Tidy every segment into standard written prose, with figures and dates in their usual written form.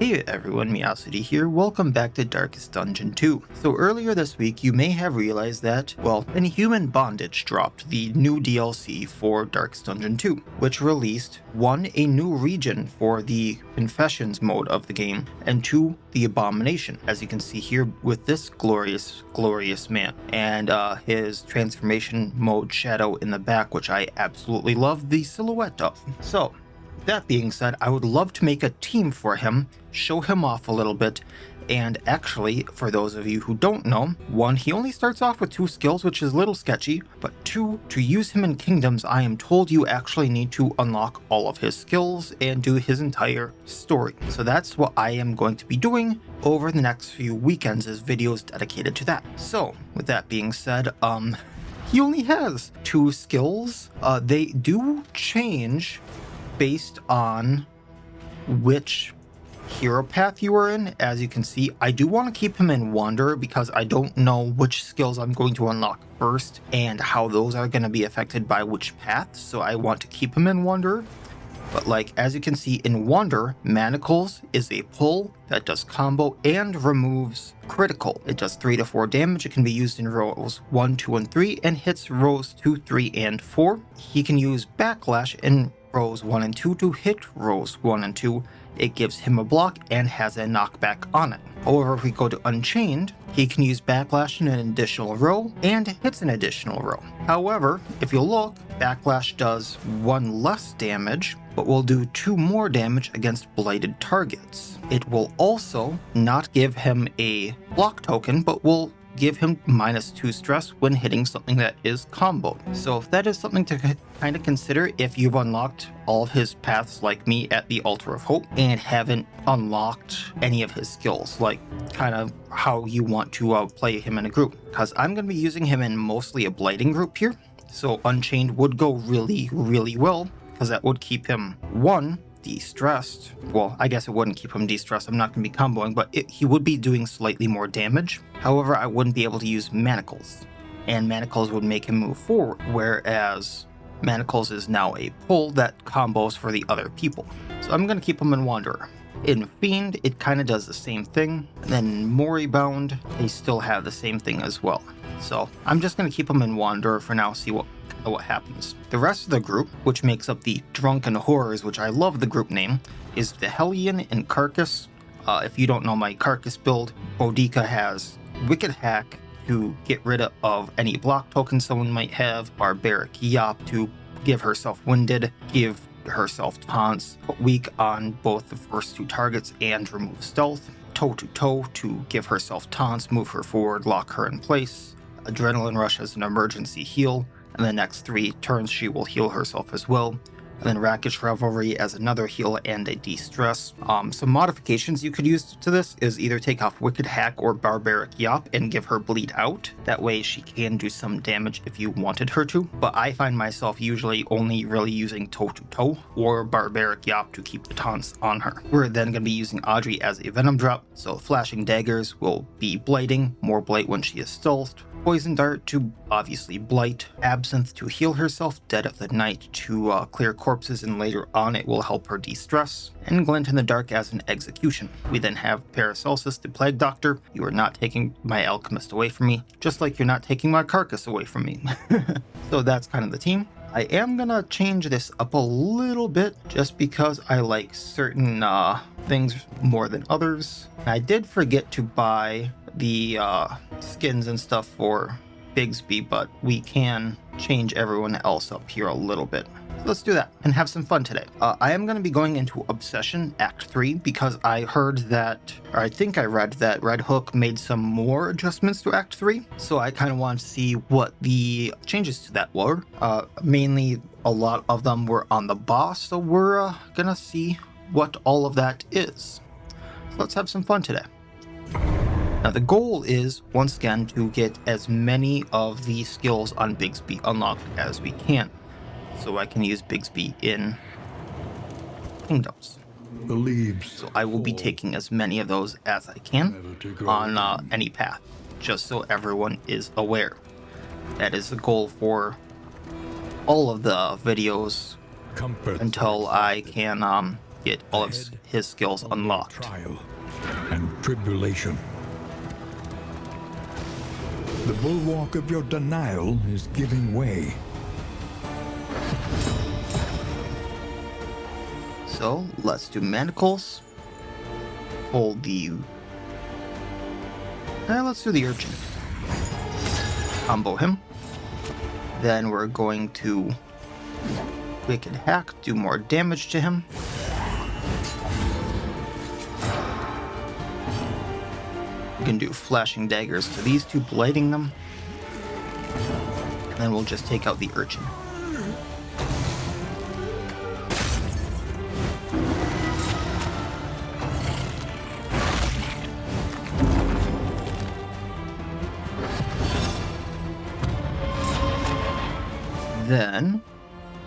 Hey everyone, Miacidae here. Welcome back to Darkest Dungeon 2. So earlier this week, you may have realized that, well, Inhuman Bondage dropped the new DLC for Darkest Dungeon 2, which released 1. A new region for the Confessions mode of the game, and 2. The Abomination, as you can see here with this glorious man, and his transformation mode shadow in the back, which I absolutely love the silhouette of. So, that being said, I would love to make a team for him, show him off a little bit, and actually, for those of you who don't know, 1, he only starts off with 2 skills, which is a little sketchy, but 2, to use him in Kingdoms, I am told you actually need to unlock all of his skills and do his entire story. So that's what I am going to be doing over the next few weekends, as videos dedicated to that. So, with that being said, he only has 2 skills. They do change based on which hero path you are in. As you can see, I do want to keep him in Wanderer because I don't know which skills I'm going to unlock first and how those are going to be affected by which path, so I want to keep him in Wanderer. But like, as you can see in Wanderer, Manacles is a pull that does combo and removes critical. It does 3 to 4 damage. It can be used in rows 1, 2, and 3 and hits rows 2, 3, and 4. He can use Backlash in rows 1 and 2 to hit rows 1 and 2. It gives him a block and has a knockback on it. However, if we go to Unchained, he can use Backlash in an additional row and hits an additional row. However, if you look, Backlash does 1 less damage, but will do 2 more damage against blighted targets. It will also not give him a block token, but will give him -2 stress when hitting something that is comboed. So that is something to kind of consider if you've unlocked all of his paths like me at the Altar of Hope and haven't unlocked any of his skills, like kind of how you want to play him in a group. Because I'm going to be using him in mostly a blighting group here, so Unchained would go really well, because that would keep him, 1, de-stressed. Well, I guess it wouldn't keep him de-stressed. I'm not going to be comboing, but he would be doing slightly more damage. However, I wouldn't be able to use Manacles, and Manacles would make him move forward, whereas Manacles is now a pull that combos for the other people. So I'm going to keep him in Wanderer. In Fiend, it kind of does the same thing. And then Moribund, they still have the same thing as well. So I'm just going to keep him in Wanderer for now, see what happens. The rest of the group, which makes up the Drunken Horrors, which I love the group name, is the Hellion and Carcass. If you don't know my Carcass build, Boudica has Wicked Hack to get rid of any block tokens someone might have, Barbaric Yop to give herself Winded, give herself Taunts, put weak on both the first 2 targets and remove stealth, Toe to Toe to give herself Taunts, move her forward, lock her in place, Adrenaline Rush as an emergency heal, and the next 3 turns she will heal herself as well. And then Rakish Revelry as another heal and a de-stress. Some modifications you could use to this is either take off Wicked Hack or Barbaric Yop and give her Bleed Out. That way she can do some damage if you wanted her to. But I find myself usually only really using Toe to Toe or Barbaric Yop to keep the taunts on her. We're then going to be using Audrey as a Venom Drop. So Flashing Daggers will be blighting, more blight when she is stealthed. Poison Dart to obviously blight, Absinthe to heal herself, Dead of the Night to clear corpses, and later on it will help her de-stress, and Glint in the Dark as an execution. We then have Paracelsus the Plague Doctor. You are not taking my Alchemist away from me, just like you're not taking my Carcass away from me. So that's kind of the team. I am gonna change this up a little bit just because I like certain things more than others. I did forget to buy the skins and stuff for Bigby, but we can change everyone else up here a little bit. So let's do that and have some fun today. I am going to be going into Obsession Act 3 because I heard that, or I think I read that Red Hook made some more adjustments to Act 3. So I kind of want to see what the changes to that were. Mainly a lot of them were on the boss, so we're going to see what all of that is. So let's have some fun today. Now the goal is, once again, to get as many of the skills on Bigby unlocked as we can, so I can use Bigby in Kingdoms. So I will be taking as many of those as I can on any path, just so everyone is aware. That is the goal for all of the videos until I can get all of his skills unlocked. Trial and tribulation. The bulwark of your denial is giving way. So let's do manacles. Hold the... let's do the urchin. Combo him. Then we're going to wicked hack, do more damage to him. We can do flashing daggers to these two, blighting them. And then we'll just take out the urchin. Then,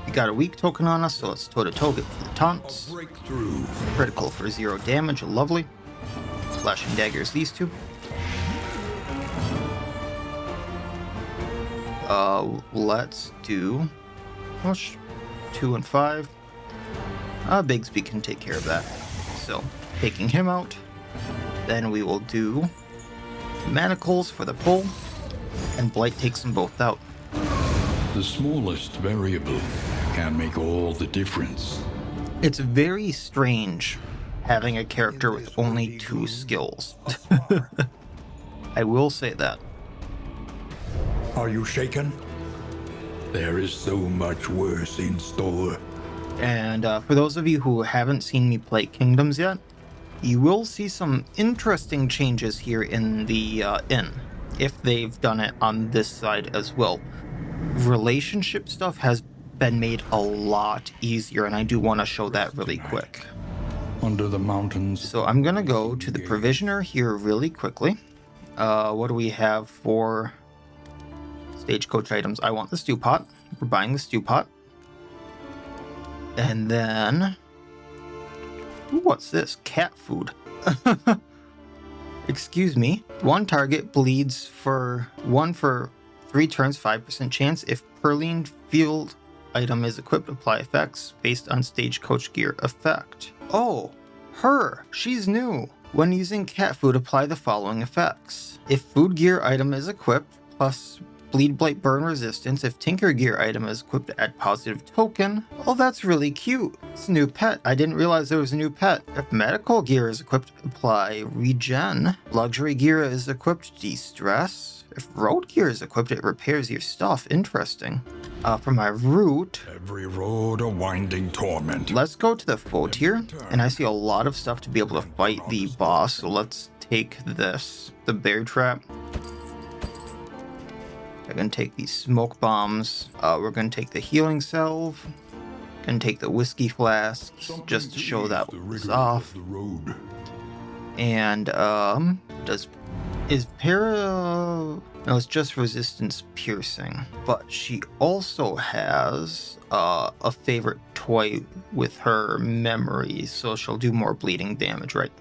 we got a weak token on us, so let's toe-to-toe get for the taunts. Critical for 0 damage, lovely. Slashing daggers, these two. Let's do... 2 and 5. Bigby can take care of that. So, taking him out. Then we will do manacles for the pull, and blight takes them both out. The smallest variable can make all the difference. It's very strange having a character with only 2 skills. I will say that. Are you shaken? There is so much worse in store. And for those of you who haven't seen me play Kingdoms yet, you will see some interesting changes here in the inn, if they've done it on this side as well. Relationship stuff has been made a lot easier, and I do want to show that really quick. Under the mountains. So I'm gonna go to the provisioner here really quickly. What do we have for stagecoach items? I want the stew pot. We're buying the stew pot. And then, ooh, what's this? Cat food. Excuse me. One target bleeds for 3 turns, 5% chance. If Perline field item is equipped, apply effects based on stagecoach gear effect. Oh, her. She's new. When using cat food, apply the following effects. If food gear item is equipped, plus bleed, blight, burn resistance. If tinker gear item is equipped, add positive token. Oh, that's really cute. It's a new pet. I didn't realize there was a new pet. If medical gear is equipped, apply regen. Luxury gear is equipped, de-stress. If road gear is equipped, it repairs your stuff. Interesting. For my route, Every road a winding torment. let's go to the Foetor, and I see a lot of stuff to be able to fight the boss, so let's take this. The bear trap. I'm gonna take these smoke bombs. We're gonna take the healing salve. Gonna take the whiskey flasks, just to show that was off. And, is para... No, it's just resistance piercing. But she also has a favorite toy with her memory, so she'll do more bleeding damage, right?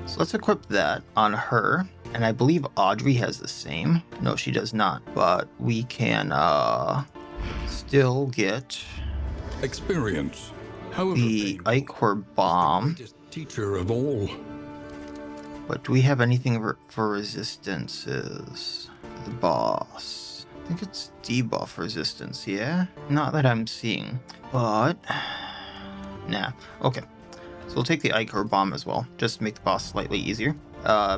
So let's equip that on her. And I believe Audrey has the same. No, she does not. But we can still get Experience. However, the Ichor Bomb. greatest teacher of all. But do we have anything for resistances? The boss. I think it's debuff resistance, yeah? Not that I'm seeing. But... nah. Okay. So we'll take the Ichor Bomb as well, just to make the boss slightly easier.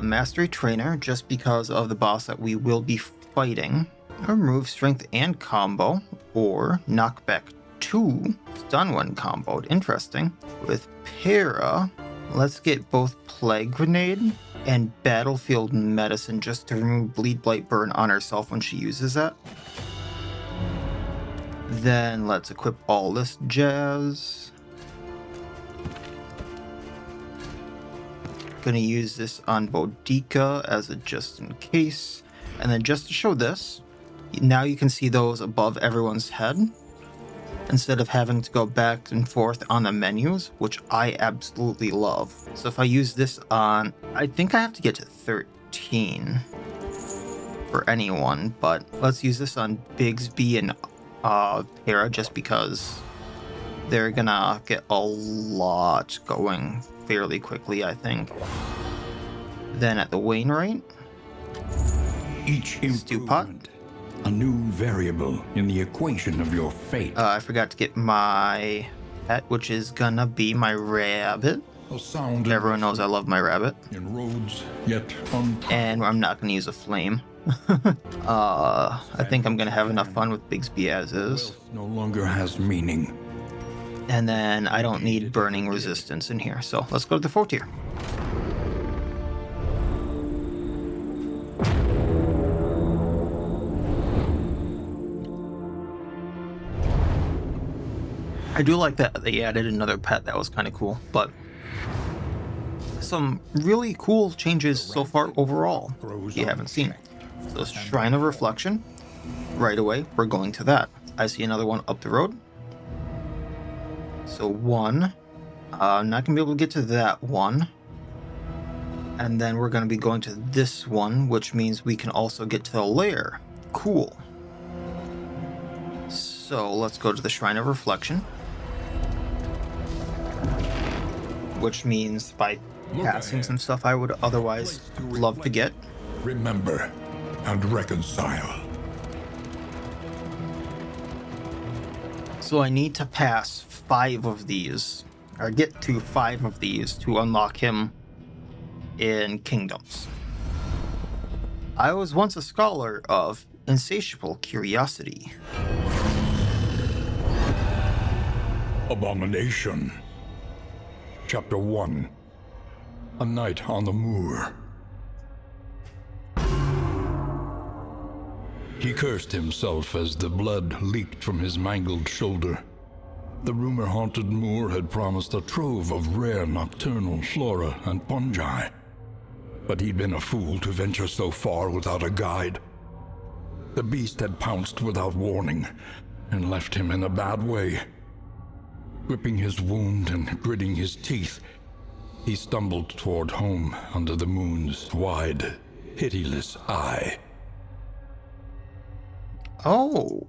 Mastery Trainer, just because of the boss that we will be fighting. Remove Strength and Combo, or Knockback 2, Stun when comboed. Interesting. With Para, let's get both Plague Grenade and Battlefield Medicine just to remove Bleed, Blight, Burn on herself when she uses that. Then let's equip all this jazz. Gonna use this on Boudica as a just in case. And then just to show this, now you can see those above everyone's head instead of having to go back and forth on the menus, which I absolutely love. So if I use this on, I think I have to get to 13 for anyone, but let's use this on Bigby and Para just because they're gonna get a lot going fairly quickly, I think. Then at the Wainwright, Each Stew pot. improvement, a new variable in the equation of your fate. I forgot to get my pet, which is gonna be my rabbit. A sound Everyone knows I love my rabbit. in roads yet untrodden. And I'm not gonna use a flame. I think I'm gonna have enough fun with Bigby as is. Wealth no longer has meaning. And then I don't need burning resistance in here, so let's go to the Foetor. I do like that they added another pet. That was kind of cool, but some really cool changes so far overall you haven't seen. So Shrine of Reflection, right away, we're going to that. I see another one up the road. So one, I'm not going to be able to get to that one. And then we're going to be going to this one, which means we can also get to the lair. Cool. So let's go to the Shrine of Reflection. Which means by passing some stuff I would otherwise love to get. Remember and reconcile. So I need to pass 5 of these, or get to 5 of these to unlock him in Kingdoms. I was once a scholar of insatiable curiosity. Abomination. Chapter 1. A Night on the Moor. He cursed himself as the blood leaked from his mangled shoulder. The rumor-haunted moor had promised a trove of rare nocturnal flora and fungi. But he'd been a fool to venture so far without a guide. The beast had pounced without warning and left him in a bad way. Gripping his wound and gritting his teeth, he stumbled toward home under the moon's wide, pitiless eye. Oh.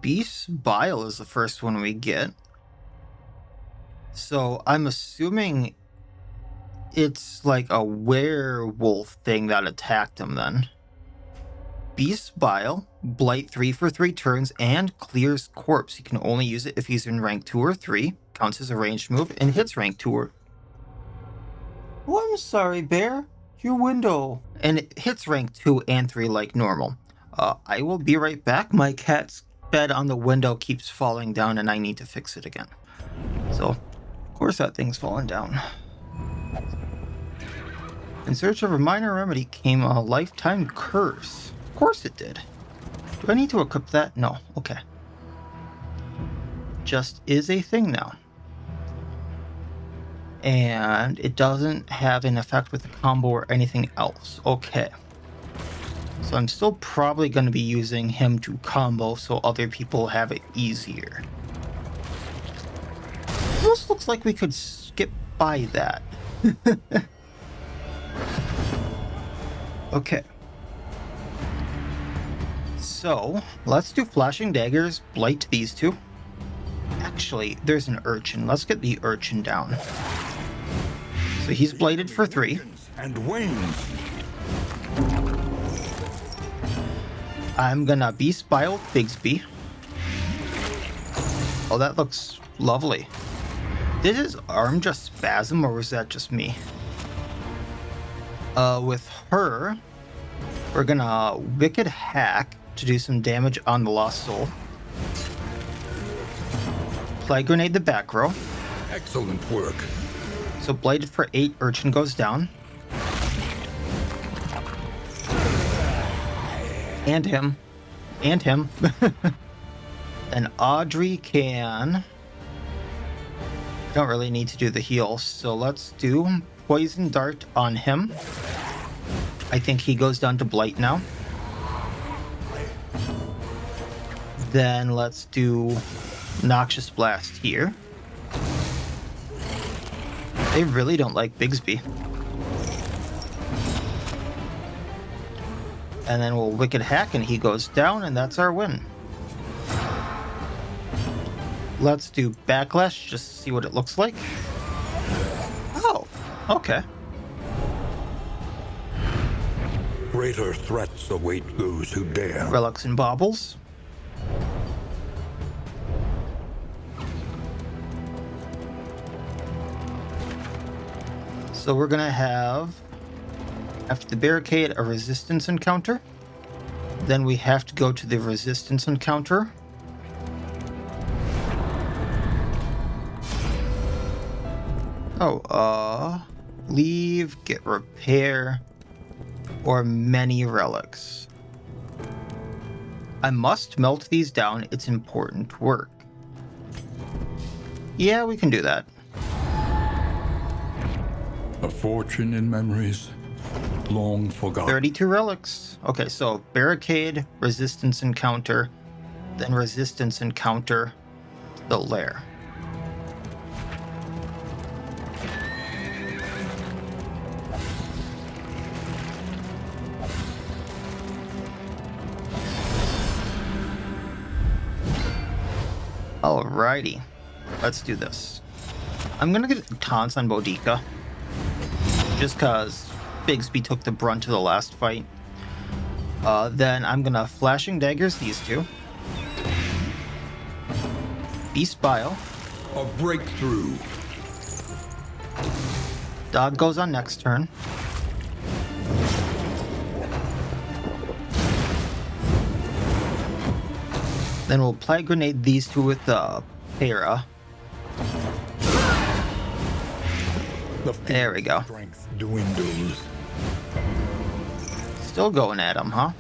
Beast's Bile is the first one we get. So I'm assuming it's like a werewolf thing that attacked him then. Beast's Bile, Blight 3 for 3 turns, and clears corpse. He can only use it if he's in rank 2 or 3, counts as a ranged move, and hits rank 2 or... Oh, I'm sorry, Bear. Your window. And it hits rank 2 and 3 like normal. I will be right back. My cat's bed on the window keeps falling down and I need to fix it again. So, of course that thing's falling down. In search of a minor remedy came a lifetime curse. Of course it did. Do I need to equip that? No. Okay. Just is a thing now. And it doesn't have an effect with the combo or anything else. Okay. So I'm still probably going to be using him to combo so other people have it easier. Almost looks like we could skip by that. Okay. So, let's do Flashing Daggers, Blight these two. Actually, there's an urchin. Let's get the urchin down. So he's blighted for 3. And wings. I'm gonna Beast Bile Bigby. Oh, that looks lovely. Did his arm just spasm, or was that just me? With her, we're gonna Wicked Hack to do some damage on the Lost Soul. Plague Grenade the back row. Excellent work. So Blighted for 8, Urchin goes down. And him. And him. And Audrey can... Don't really need to do the heal, so let's do Poison Dart on him. I think he goes down to Blight now. Then let's do Noxious Blast here. They really don't like Bigby. And then we'll Wicked Hack and he goes down, and that's our win. Let's do Backlash just to see what it looks like. Oh, okay. Greater threats await those who dare. Relics and Baubles. So we're gonna have, after the barricade, a resistance encounter. Then we have to go to the resistance encounter. Oh, leave, get repair, or many relics. I must melt these down. It's important work. Yeah, we can do that. A fortune in memories, long forgotten. 32 relics. Okay, so barricade, resistance encounter, then resistance encounter, the lair. Alrighty, let's do this. I'm gonna get taunts on Boudica, just cause Bigby took the brunt of the last fight. Then I'm gonna Flashing Daggers these two. Beast Bile. A breakthrough. Dog goes on next turn. Then we'll Plague Grenade these two with the Para. There we go. Strength dwindles. Still going at him, huh?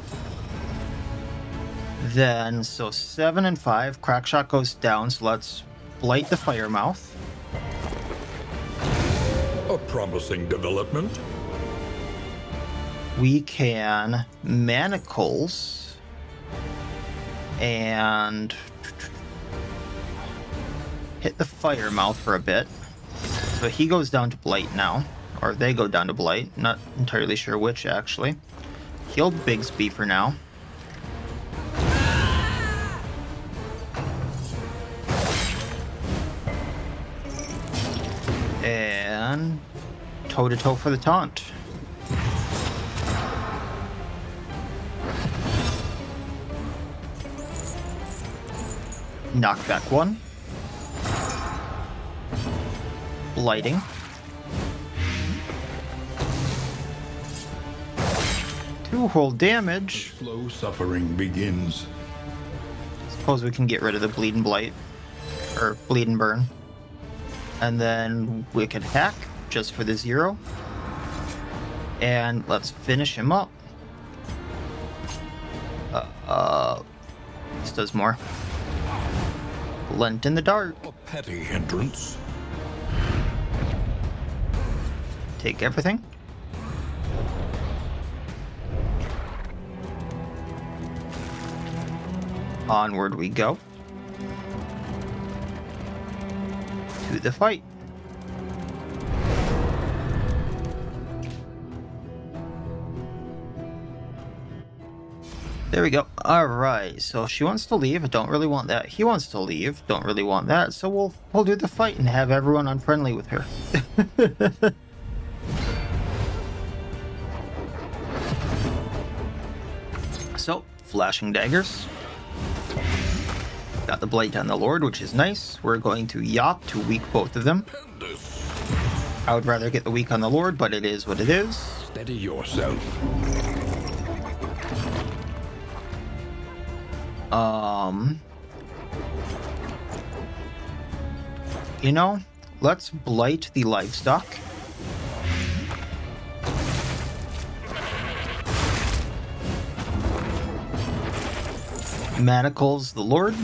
Then, so 7 and 5. Crackshot goes down, so let's Blight the Firemouth. A promising development. We can Manacles. And hit the Firemouth for a bit. So he goes down to Blight now. Or they go down to Blight. Not entirely sure which, actually. Heal Bigby for now. And toe-to-toe for the taunt. Knockback 1. Blighting. Two whole damage. Slow suffering begins. Suppose we can get rid of the Bleed and Blight. Or Bleed and Burn. And then Wicked Hack, just for the 0. And let's finish him up. This does more. Glint in the Dark. A petty hindrance. Take everything. Onward we go. To the fight. There we go. Alright, so she wants to leave. I don't really want that. He wants to leave. Don't really want that. So we'll do the fight and have everyone unfriendly with her. So, Flashing Daggers. Got the Blight on the Lord, which is nice. We're going to Yop to weak both of them. I would rather get the weak on the Lord, but it is what it is. Steady yourself. You know, let's Blight the Livestock. Manacles the Lord.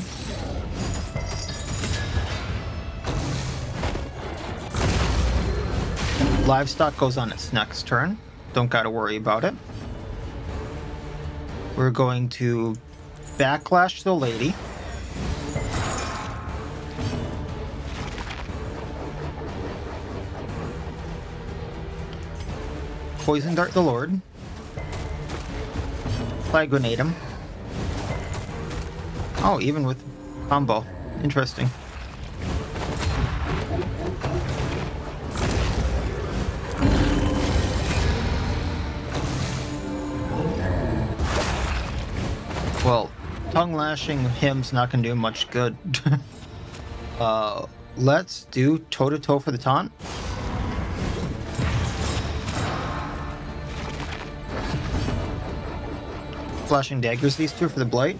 Livestock goes on its next turn. Don't gotta worry about it. We're going to Backlash the Lady. Poison Dart the Lord. Flag grenade him. Oh, even with combo. Interesting. Well, tongue lashing him's not gonna do much good. Let's do toe-to-toe for the taunt. Flashing daggers, these two for the blight.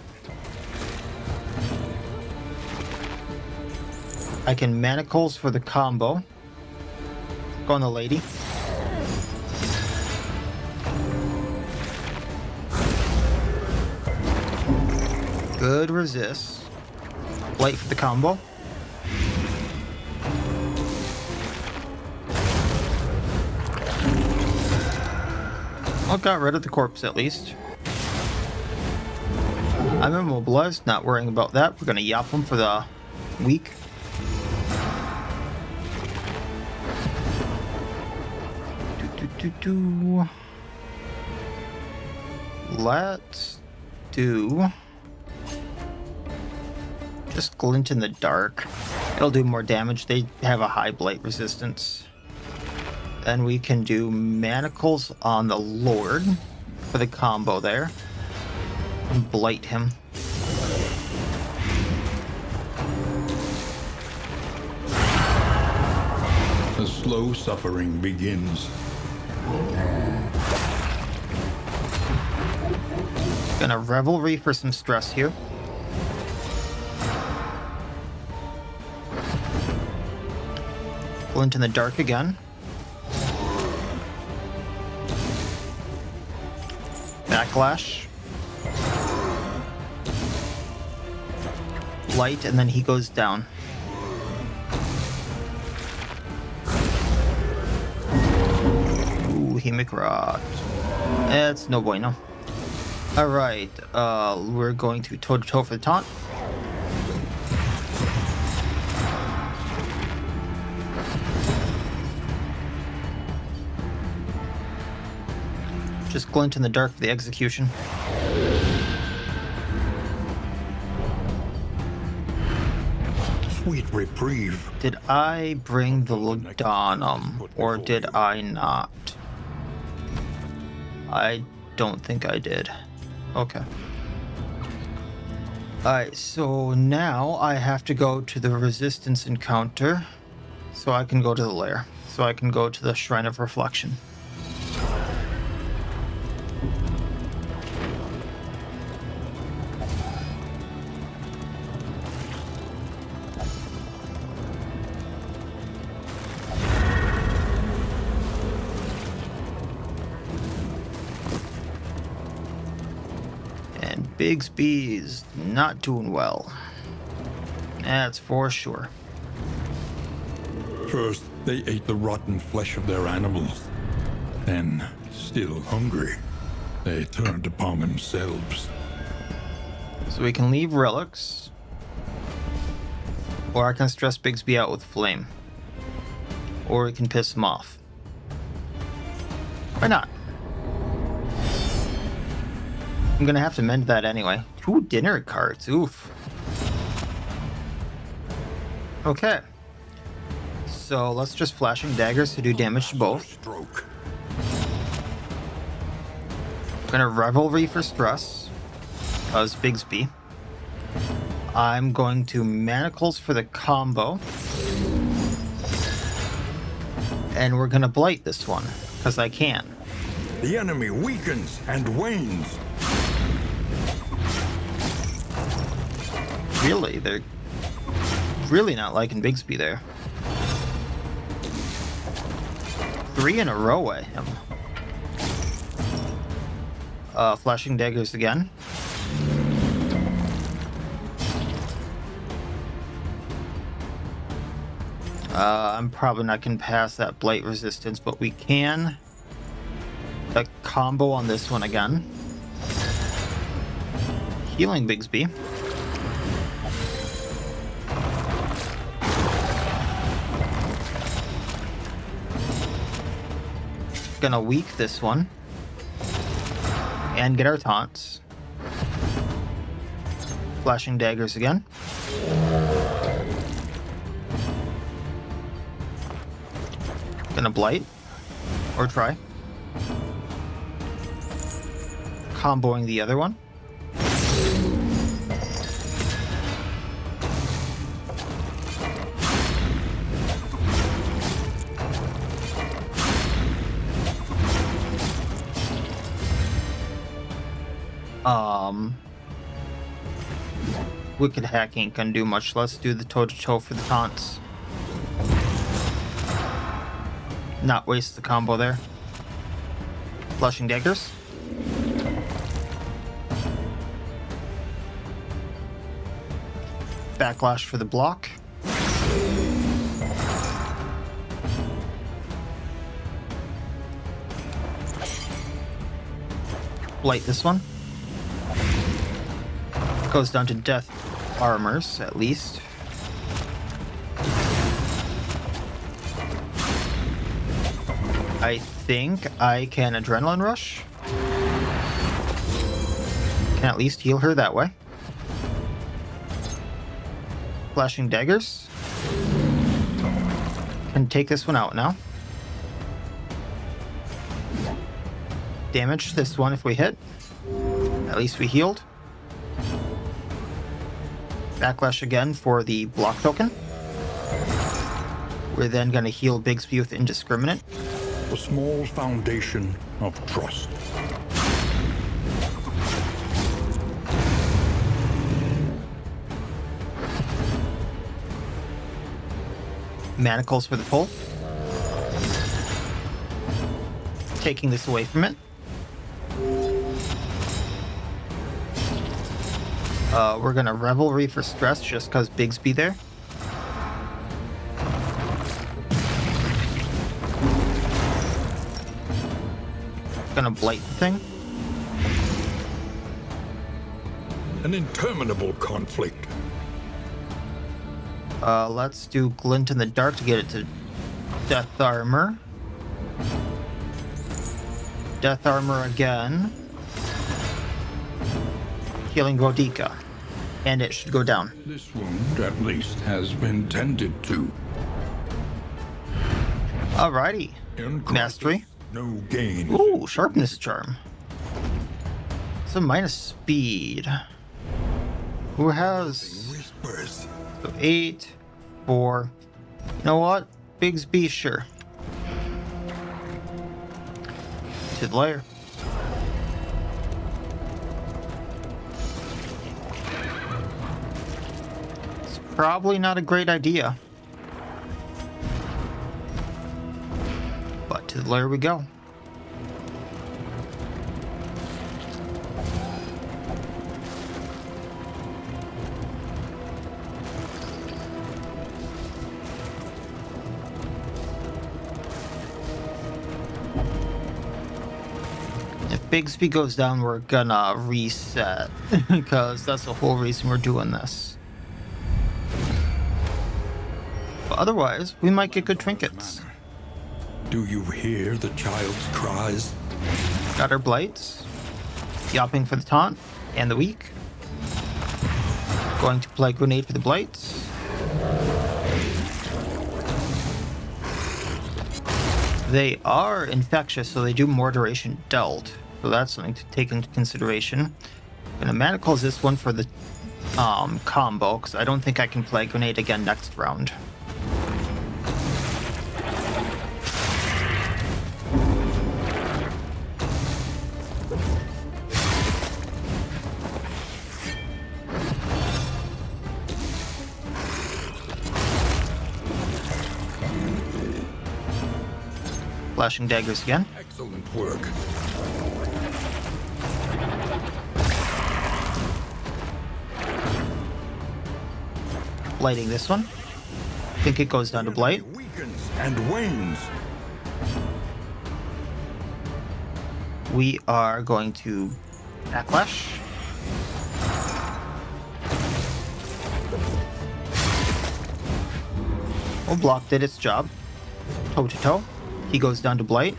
I can manacles for the combo. Go on the lady. Good resist. Blight for the combo. Well, got rid of the corpse at least. I'm immobilized, not worrying about that. We're gonna yap him for the weak. Let's do just glint in the dark. It'll do more damage. They have a high blight resistance. Then we can do manacles on the Lord for the combo there. And blight him. The slow suffering begins. Gonna revelry for some stress here. Glint in the dark again. Backlash. Light, and then he goes down. Ooh, Hemic Rot. It's no bueno. Alright, we're going to toe-to-toe for the taunt. Just glint in the dark for the execution. Sweet reprieve. Did I bring the Laudanum, or did I not? I don't think I did. Okay. Alright, so now I have to go to the resistance encounter so I can go to the lair. So I can go to the Shrine of Reflection. Bigby's not doing well. That's for sure. First, they ate the rotten flesh of their animals. Then, still hungry, they turned upon themselves. So we can leave relics. Or I can stress Bigby out with flame. Or we can piss him off. Why not? I'm gonna have to mend that anyway. 2 dinner cards, oof. Okay. So let's just flashing daggers to do damage to both. Stroke. Gonna revelry for stress. As Bigby. I'm going to manacles for the combo. And we're gonna blight this one, because I can. The enemy weakens and wanes. Really, they're really not liking Bigby there. 3 in a row at him. Flashing daggers again. I'm probably not going to pass that blight resistance, but we can. A combo on this one again. Healing Bigby. Gonna weak this one. And get our taunts. Flashing daggers again. Gonna blight. Or try. Comboing the other one. Wicked Hack ain't gonna do much. Let's do the toe-to-toe for the taunts. Not waste the combo there. Flushing daggers. Backlash for the block. Blight this one. Goes down to death armors, at least. I think I can Adrenaline Rush. Can at least heal her that way. Flashing daggers. Can take this one out now. Damage this one if we hit. At least we healed. Backlash again for the block token. We're then going to heal Bigby with Indiscriminate. A small foundation of trust. Manacles for the pull. Taking this away from it. We're gonna Revelry for stress just because Bigby there. Gonna blight the thing. An interminable conflict. Let's do Glint in the Dark to get it to Death Armor. Death Armor again. Healing Godika. And it should go down. This wound, at least, has been tended to. Alrighty. Mastery. No gain. Ooh, Sharpness Charm. So minus speed. Who has... Whispers. So 8, 4. You know what? Bigby, sure. To the lair. It's probably not a great idea. But to the lair we go. Bigby goes down, we're gonna reset, because that's the whole reason we're doing this. But otherwise, we might get good trinkets. Do you hear the child's cries? Got our blights. Yopping for the taunt, and the weak. Going to play Grenade for the blights. They are infectious, so they do more duration dealt. So that's something to take into consideration. I'm gonna Manacles this one for the combo, because I don't think I can play Grenade again next round. Flashing daggers again. Excellent work. Blighting this one. I think it goes down to blight. Weakens and wanes. We are going to backlash. Well, block did its job. Toe to toe. He goes down to blight.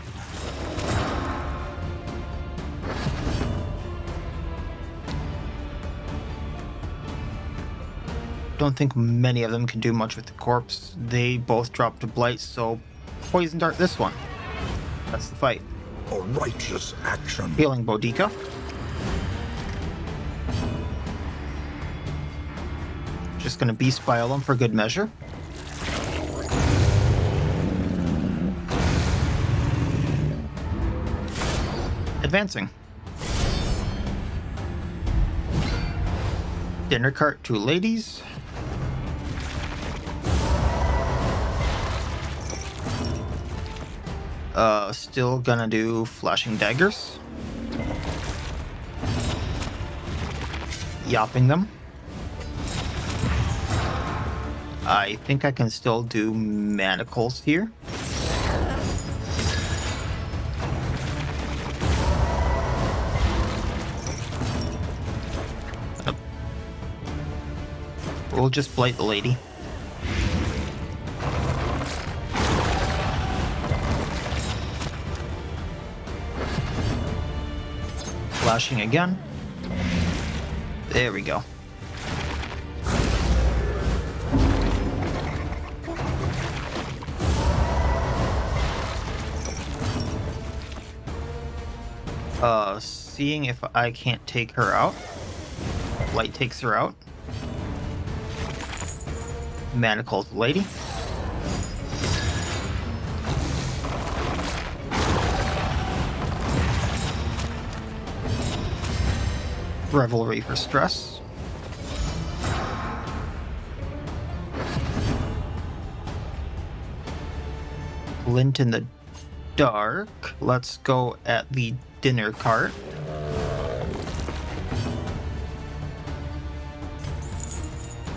don't think many of them can do much with the corpse. They both drop to blight, so poison dart this one. That's the fight. A righteous action. Healing Boudica. Just gonna beast bile them for good measure. Advancing. Dinner cart to ladies. Still gonna do flashing daggers. Yopping them. I think I can still do manacles here. We'll just blight the lady. Flashing again. There we go. Seeing if I can't take her out. Light takes her out. Manacles the lady. Revelry for stress. Glint in the dark. Let's go at the dinner cart.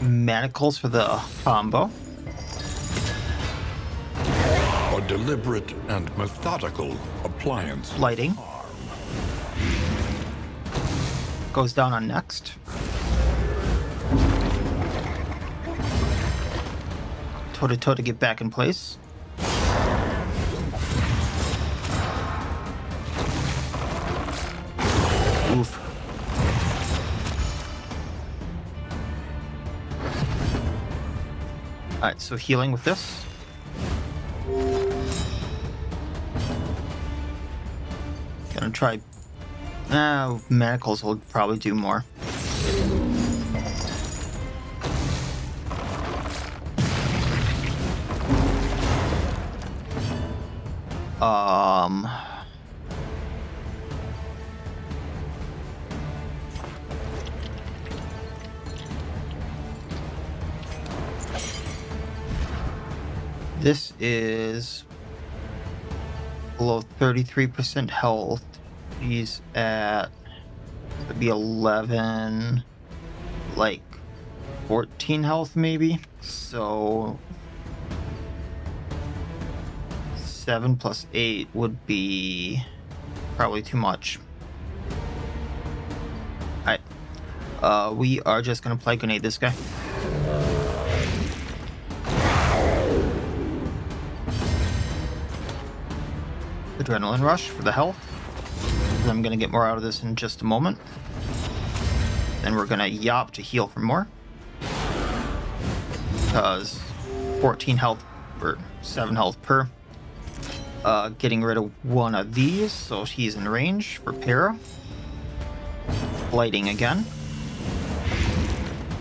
Manacles for the combo. A deliberate and methodical appliance. Lighting. Goes down on next. Toe to toe to get back in place. Oof. Alright, so healing with this. Gonna try. Manacles will probably do more. This is below 33% health. He's at, it'd be 11, like 14 health maybe. So 7 plus 8 would be probably too much. Alright, we are just gonna play grenade this guy. Adrenaline rush for the health. I'm gonna get more out of this in just a moment. Then we're gonna yop to heal for more. Because 14 health or 7 health per. Getting rid of one of these, so he's in range for para. Lighting again.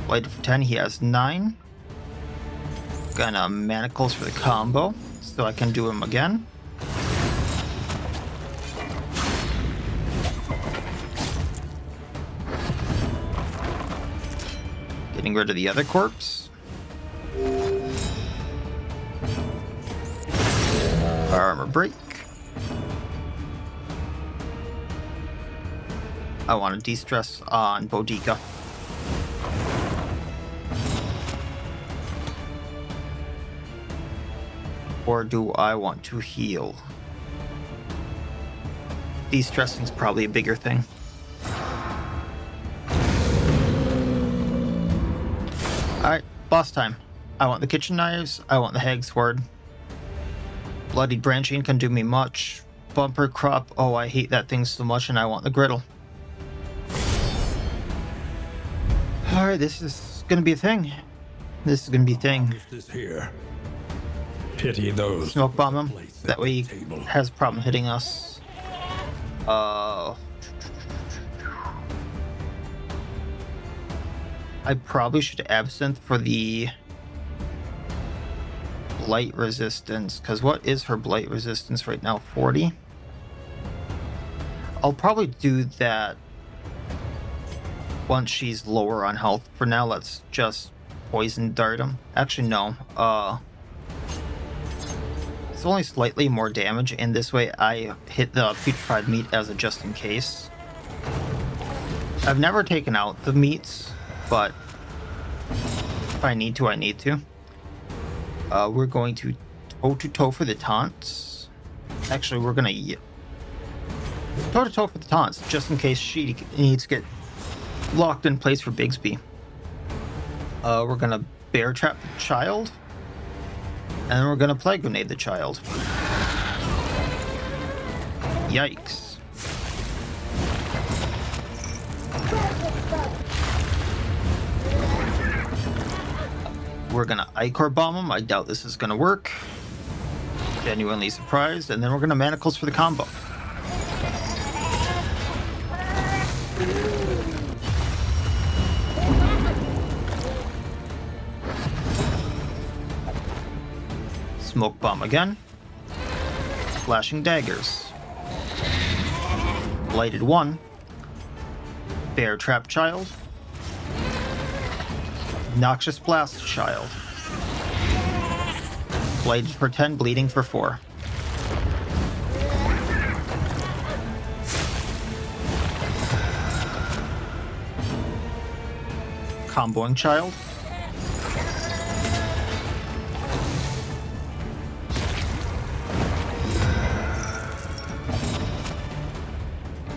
Lighted for 10, he has 9. Gonna manacles for the combo, so I can do him again. Getting rid of the other corpse. Armor break. I want to de-stress on Boudica. Or do I want to heal? De-stressing is probably a bigger thing. Alright, boss time. I want the kitchen knives, I want the hag sword. Bloodied branching can do me much. Bumper crop, oh I hate that thing so much and I want the griddle. Alright, this is gonna be a thing. This is gonna be thing. Harvest is here. Pity those. Smoke bomb him. Place That way he table. has problem hitting us. I probably should absinthe for the blight resistance, because what is her blight resistance right now? 40? I'll probably do that once she's lower on health. For now, let's just poison dart him. Actually, no. It's only slightly more damage, and this way I hit the putrefied meat as a just in case. I've never taken out the meats, but if I need to, I need to. We're going to toe-to-toe for the taunts. Actually, we're going to toe-to-toe for the taunts, just in case she needs to get locked in place for Bigby. We're going to bear trap the child, and then we're going to plague grenade the child. Yikes. We're gonna Ichor bomb him. I doubt this is gonna work. Genuinely surprised. And then we're gonna Manacles for the combo. Smoke bomb again. Flashing daggers. Blighted 1. Bear trap child. Noxious blast child. Blighted for 10, bleeding for 4. Comboing child.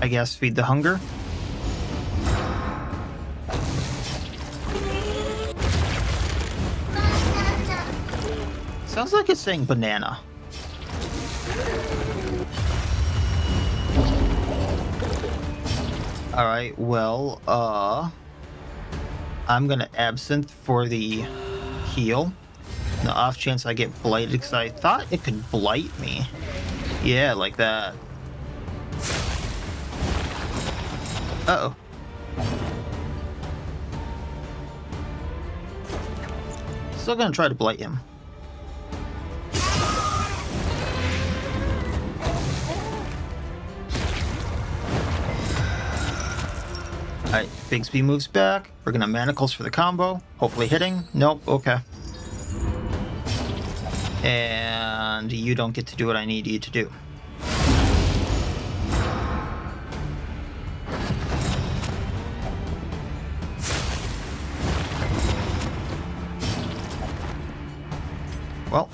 I guess feed the hunger. Sounds like it's saying banana. Alright, well, I'm gonna absinthe for the heal. The off chance I get blighted, because I thought it could blight me. Yeah, like that. Uh-oh. Still gonna try to blight him. Alright, Bigby moves back. We're gonna Manacles for the combo. Hopefully hitting. Nope, okay. And you don't get to do what I need you to do. Well,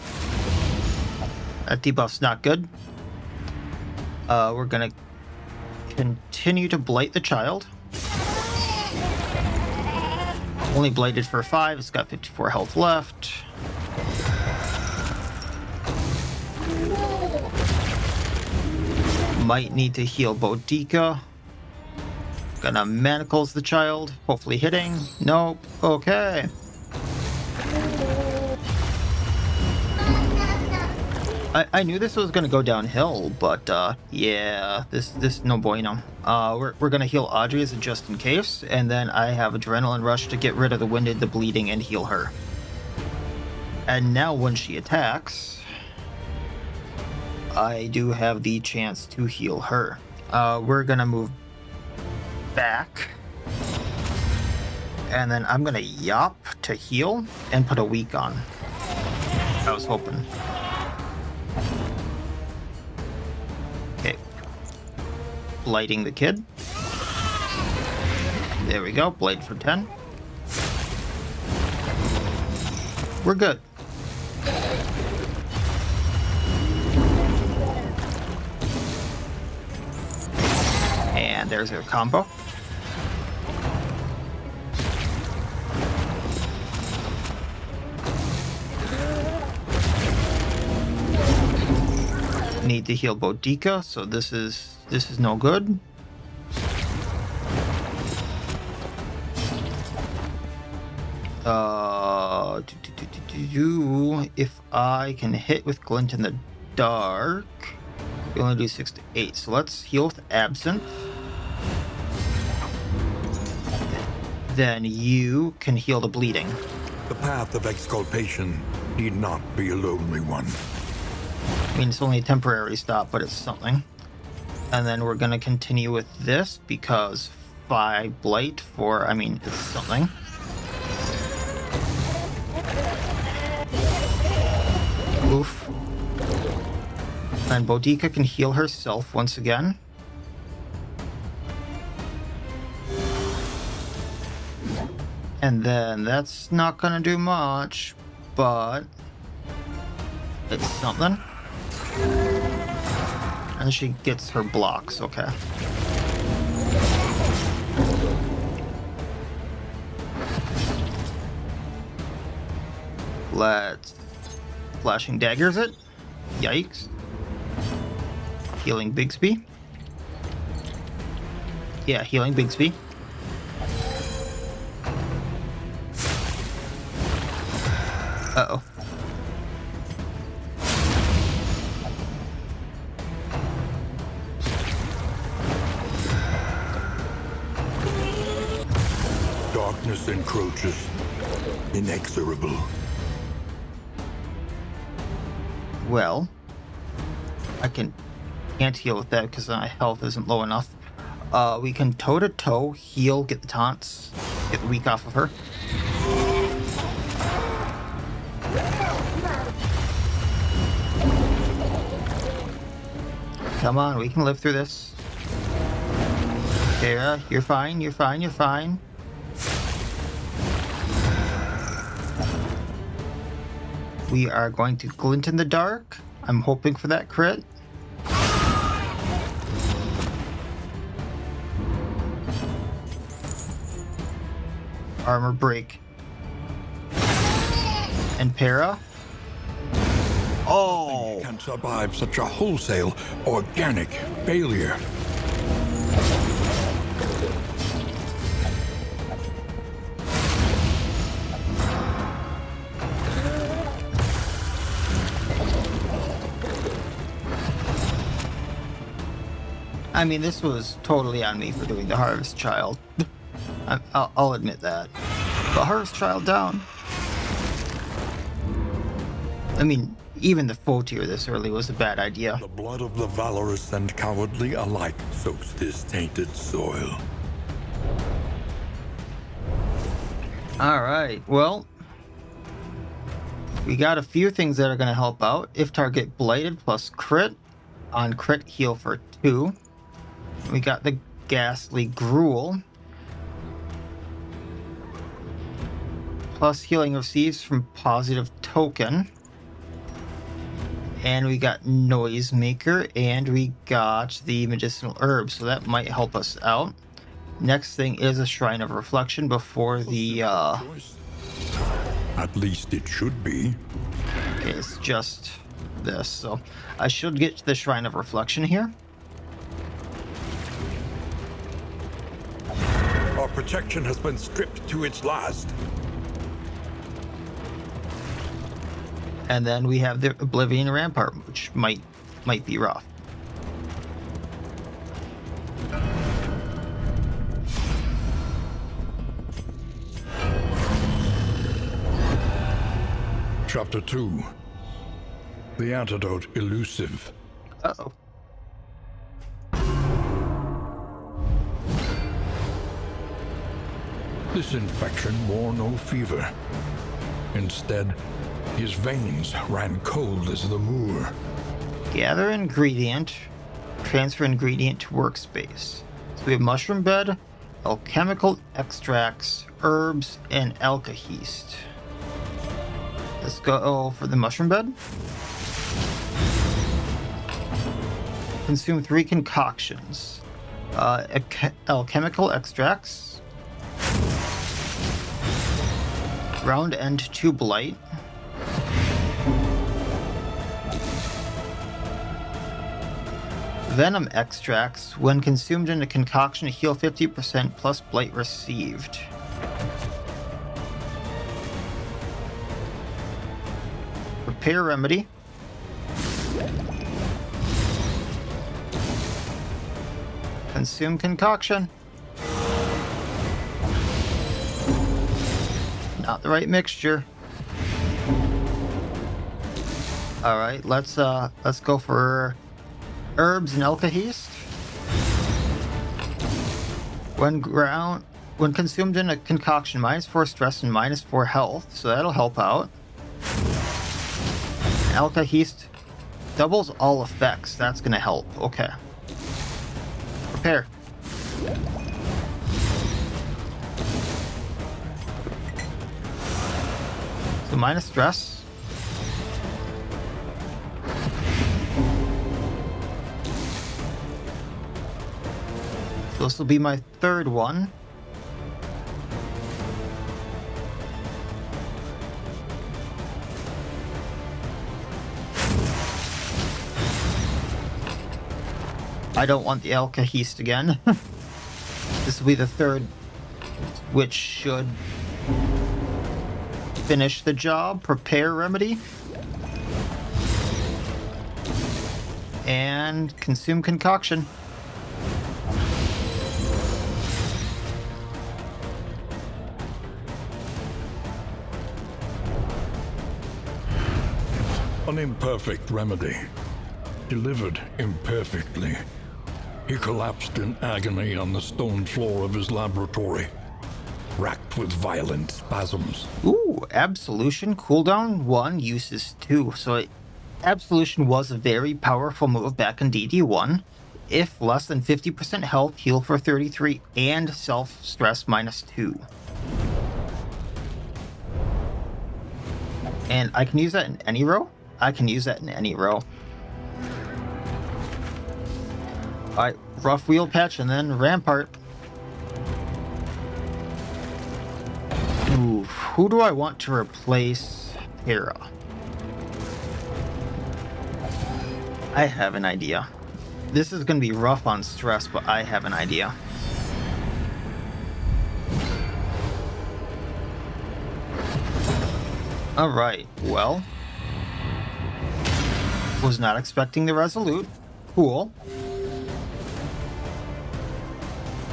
that debuff's not good. We're gonna continue to blight the child. Only blighted for 5. It's got 54 health left. Might need to heal Boudica. Gonna Manacles the child. Hopefully hitting. Nope. Okay. I knew this was gonna go downhill, but yeah, this no bueno. We're gonna heal Audrey as a just in case, and then I have Adrenaline Rush to get rid of the winded, the bleeding, and heal her. And now when she attacks, I do have the chance to heal her. We're gonna move back, and then I'm gonna Yop to heal and put a weak on. I was hoping. Okay. Blighting the kid. There we go. Blight for 10. We're good. And there's our combo. Need to heal Boudica, so this is no good. If I can hit with glint in the dark, we only do 6 to 8. So let's heal with absinthe. Then you can heal the bleeding. The path of exculpation need not be a lonely one. I mean, it's only a temporary stop, but it's something. And then we're gonna continue with this because 5 blight for, I mean, it's something. Oof. And Boudica can heal herself once again. And then that's not gonna do much, but it's something. And she gets her blocks, okay. Let's flashing daggers it. Yikes. Healing Bigby. Yeah, healing Bigby. Uh-oh. Darkness encroaches, inexorable. Well, I can't heal with that because my health isn't low enough. We can toe-to-toe heal, get the taunts, get the weak off of her. Come on, we can live through this. Kara, you're fine, you're fine, you're fine. We are going to glint in the dark. I'm hoping for that crit. Armor break. And para. Oh! Can't survive such a wholesale, organic failure. I mean, this was totally on me for doing the Harvest Child. I'll admit that. But Harvest Child down. I mean, even the Foetor this early was a bad idea. The blood of the valorous and cowardly alike soaks this tainted soil. Alright, well, we got a few things that are going to help out. If target blighted plus crit, on crit heal for 2. We got the ghastly gruel. Plus healing receives from positive token. And we got noisemaker, and we got the medicinal herb, so that might help us out. Next thing is a shrine of reflection before the At least it should be. Okay, it's just this, so I should get to the shrine of reflection here. Our protection has been stripped to its last. And then we have the Oblivion Rampart, which might be rough. Chapter 2. The Antidote Elusive. Uh-oh. This infection wore no fever. Instead, his veins ran cold as the moor. Gather ingredient, transfer ingredient to workspace. So we have mushroom bed, alchemical extracts, herbs, and alkahest. Let's go for the mushroom bed. Consume 3 concoctions. Alchemical extracts. Round end 2 blight. Venom extracts. When consumed in a concoction, heal 50% plus blight received. Prepare remedy. Consume concoction. Not the right mixture. All right, let's go for herbs and alkahest. When consumed in a concoction, -4 stress and -4 health, so that'll help out. Alkahest doubles all effects. That's gonna help. Okay. Prepare. So minus stress. So this will be my third one. I don't want the alkahest again. This will be the third, which should finish the job. Prepare remedy. And consume concoction. An imperfect remedy. Delivered imperfectly. He collapsed in agony on the stone floor of his laboratory, racked with violent spasms. Ooh, Absolution, cooldown 1, uses 2. So Absolution was a very powerful move back in DD1. If less than 50% health, heal for 33, and self-stress -2. And I can use that in any row? I can use that in any row. Alright, rough wheel patch and then rampart. Ooh, who do I want to replace Hera? I have an idea. This is going to be rough on stress, but I have an idea. Alright, well. Was not expecting the Resolute. Cool.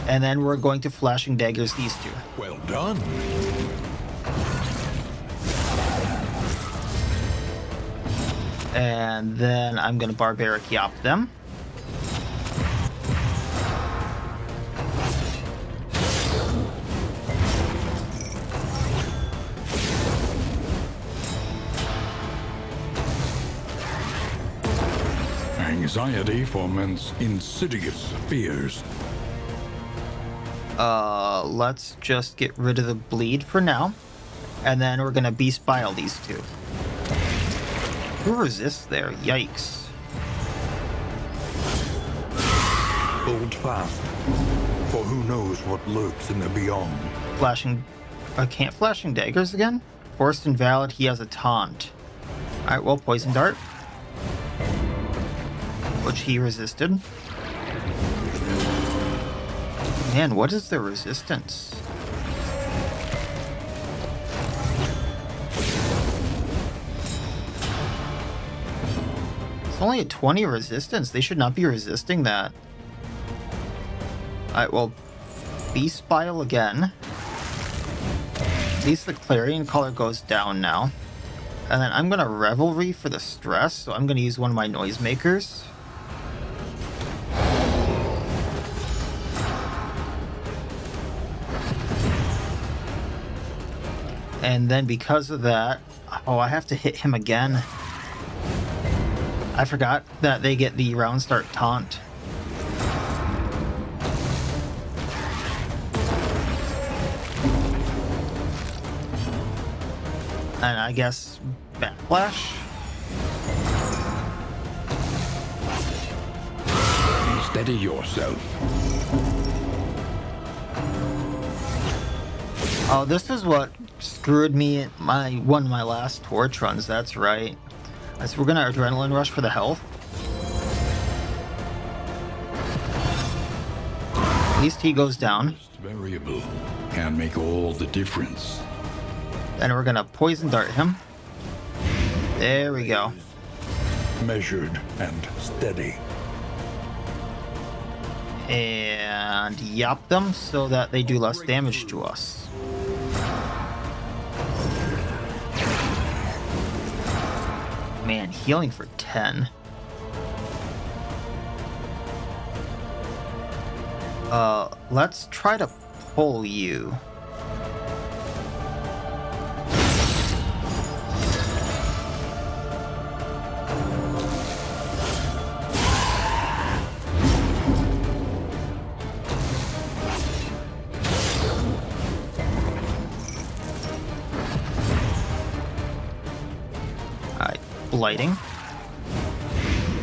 And then we're going to Flashing Daggers these two. Well done. And then I'm going to Barbaric Yop them. Anxiety foments insidious fears. Let's just get rid of the bleed for now. And then we're gonna Beast Bile these two. Who resists there? Yikes. Hold fast, for who knows what lurks in the beyond. Flashing... I can't Flashing Daggers again? Forced Invalid, he has a taunt. Alright, well, Poison Dart. Which he resisted. Man, what is the resistance? It's only a 20 resistance. They should not be resisting that. Alright, well, Beast Bile again. At least the Clarion color goes down now. And then I'm going to Revelry for the stress, so I'm going to use one of my Noisemakers. And then because of that... Oh, I have to hit him again. I forgot that they get the round start taunt. And I guess Backflash? Steady yourself. Oh, this is what screwed me at one of my last torch runs, that's right. So we're gonna Adrenaline Rush for the health. At least he goes down. Variable can make all the difference. Then we're gonna Poison Dart him. There we go. Measured and steady. And yop them so that they do less damage to us. Man, healing for 10. Let's try to pull you. Alright, blighting.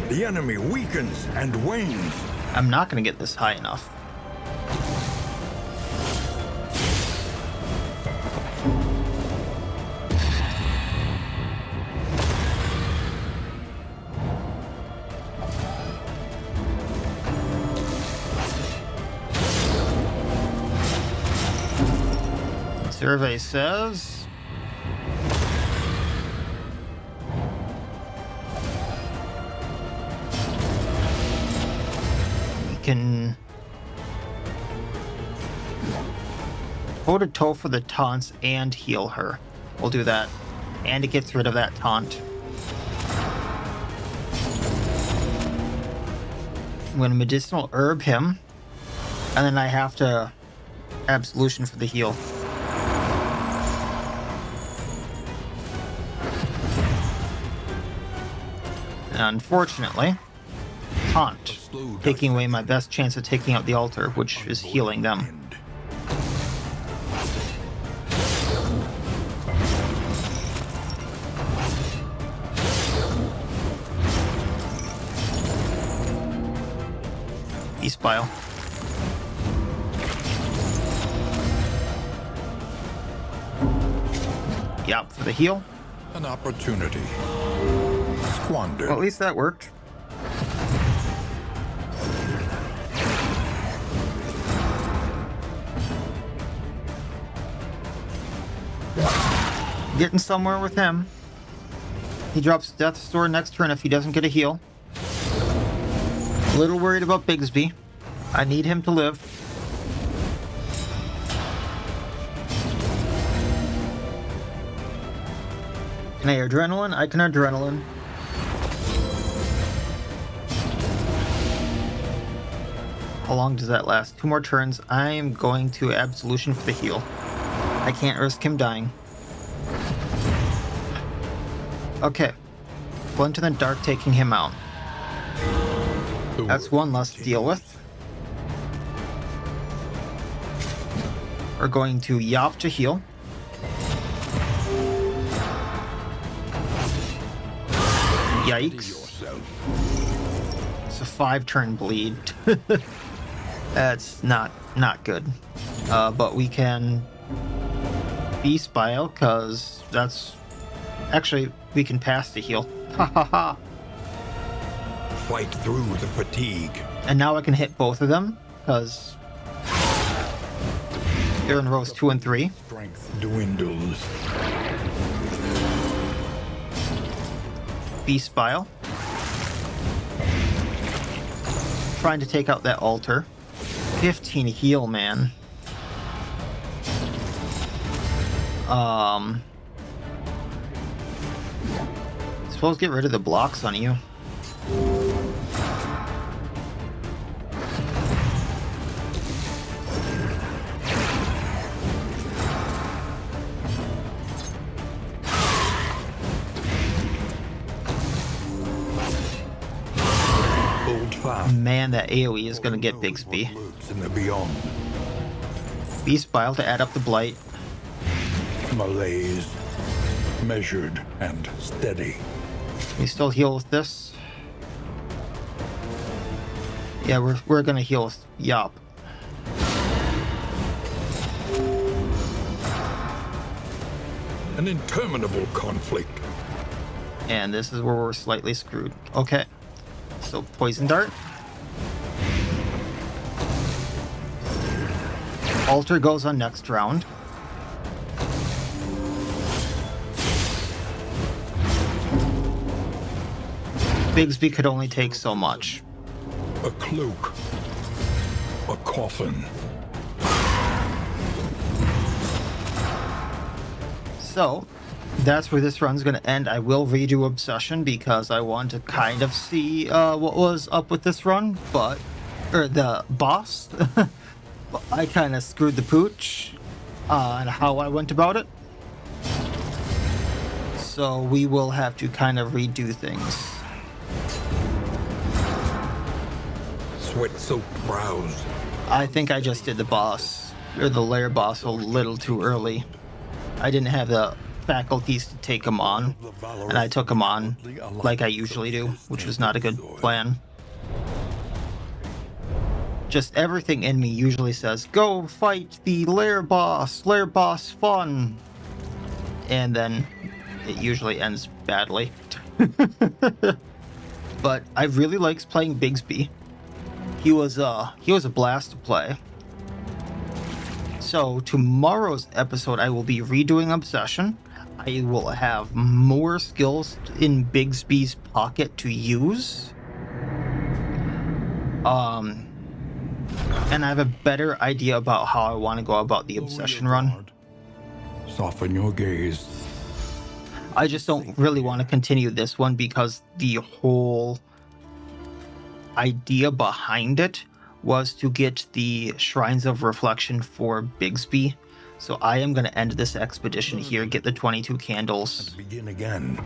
The enemy weakens and wanes. I'm not going to get this high enough. Survey says we can toe-to-toe for the taunts and heal her. We'll do that. And it gets rid of that taunt. I'm going to medicinal herb him, and then I have to absolution for the heal. Unfortunately, taunt, taking away my best chance of taking out the altar, which is healing them. Beast Bile. Yep, for the heal. An opportunity. Squandered. Well, at least that worked. Getting somewhere with him. He drops Death Sword next turn if he doesn't get a heal. A little worried about Bigby. I need him to live. Can I adrenaline? I can adrenaline. How long does that last? 2 more turns. I am going to absolution for the heal. I can't risk him dying. Okay. Glint in the Dark taking him out. That's one less to deal with. We're going to Yop to heal. Yikes. It's a 5-turn bleed. That's not good. But we can Beast Bile, because that's... Actually, we can pass the heal. Ha ha ha. Fight through the fatigue. And now I can hit both of them, because they're in rows 2 and 3. Strength dwindles. Beast Bile. Trying to take out that altar. 15 heal, man. Suppose get rid of the blocks on you. Man, that AoE is gonna get Bigby. In the beyond. Beast Bile to add up the blight. Malaise. Measured and steady. We still heal with this. Yeah, we're gonna heal with Yop. An interminable conflict. And this is where we're slightly screwed. Okay. So Poison Dart. Altar goes on next round. Bigby could only take so much. A cloak. A coffin. So, that's where this run's going to end. I will redo Obsession because I want to kind of see what was up with this run, or the boss. But I kind of screwed the pooch on how I went about it. So we will have to kind of redo things. Sweat-soaked brows. I think I just did the boss, or the lair boss, a little too early. I didn't have the faculties to take him on, and I took him on like I usually do, which was not a good plan. Just everything in me usually says, go fight the lair boss fun. And then it usually ends badly. But I really liked playing Bigby. He was a blast to play. So tomorrow's episode, I will be redoing Obsession. I will have more skills in Bigby's pocket to use. And I have a better idea about how I want to go about the Obsession run. Soften your gaze. I just don't really want to continue this one because the whole idea behind it was to get the Shrines of Reflection for Bigby. So I am going to end this expedition here, get the 22 candles, And begin again.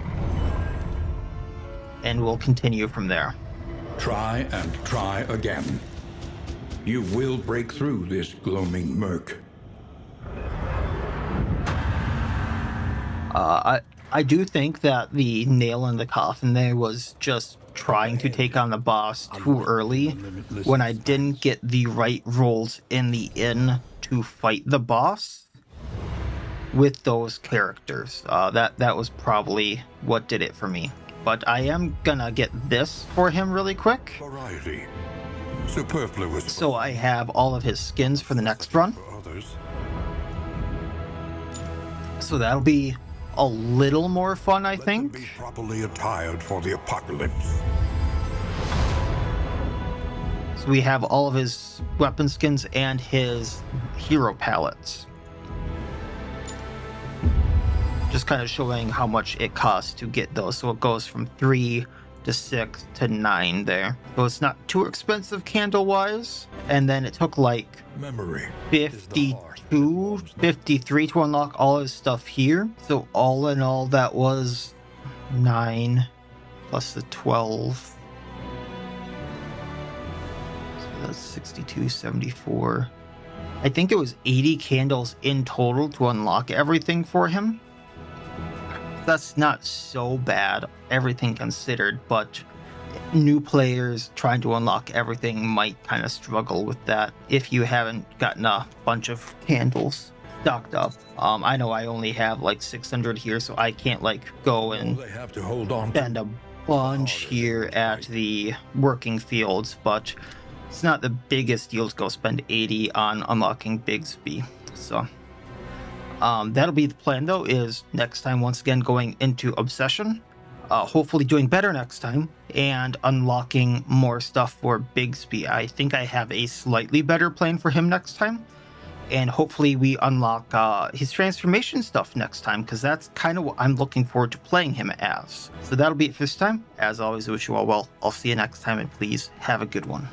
and we'll continue from there. Try and try again. You will break through this gloaming murk. I do think that the nail in the coffin there was just trying to take on the boss too early when I didn't get the right rolls in the inn to fight the boss with those characters. That was probably what did it for me. But I am gonna get this for him really quick, Variety. Superfluous so I have all of his skins for the next run. for others. So that'll be a little more fun, I Let them be think. properly attired for the apocalypse. So we have all of his weapon skins and his hero palettes. Just kind of showing how much it costs to get those. So it goes from 3 to 6 to 9 there. So it's not too expensive candle-wise. And then it took like Memory. 52, 53 to unlock all his stuff here. So all in all, that was 9 plus the 12. So that's 62, 74. I think it was 80 candles in total to unlock everything for him. That's not so bad, everything considered, but new players trying to unlock everything might kind of struggle with that if you haven't gotten a bunch of candles stocked up. I know I only have like 600 here, so I can't like go and They have to hold on spend a bunch here at the working fields, but it's not the biggest deal to go spend 80 on unlocking Bigby. So that'll be the plan though, is next time once again going into Obsession, hopefully doing better next time and unlocking more stuff for Bigby. I think I have a slightly better plan for him next time, and hopefully we unlock his transformation stuff next time, because that's kind of what I'm looking forward to playing him as. So that'll be it for this time. As always, I wish you all well. I'll see you next time, and please have a good one.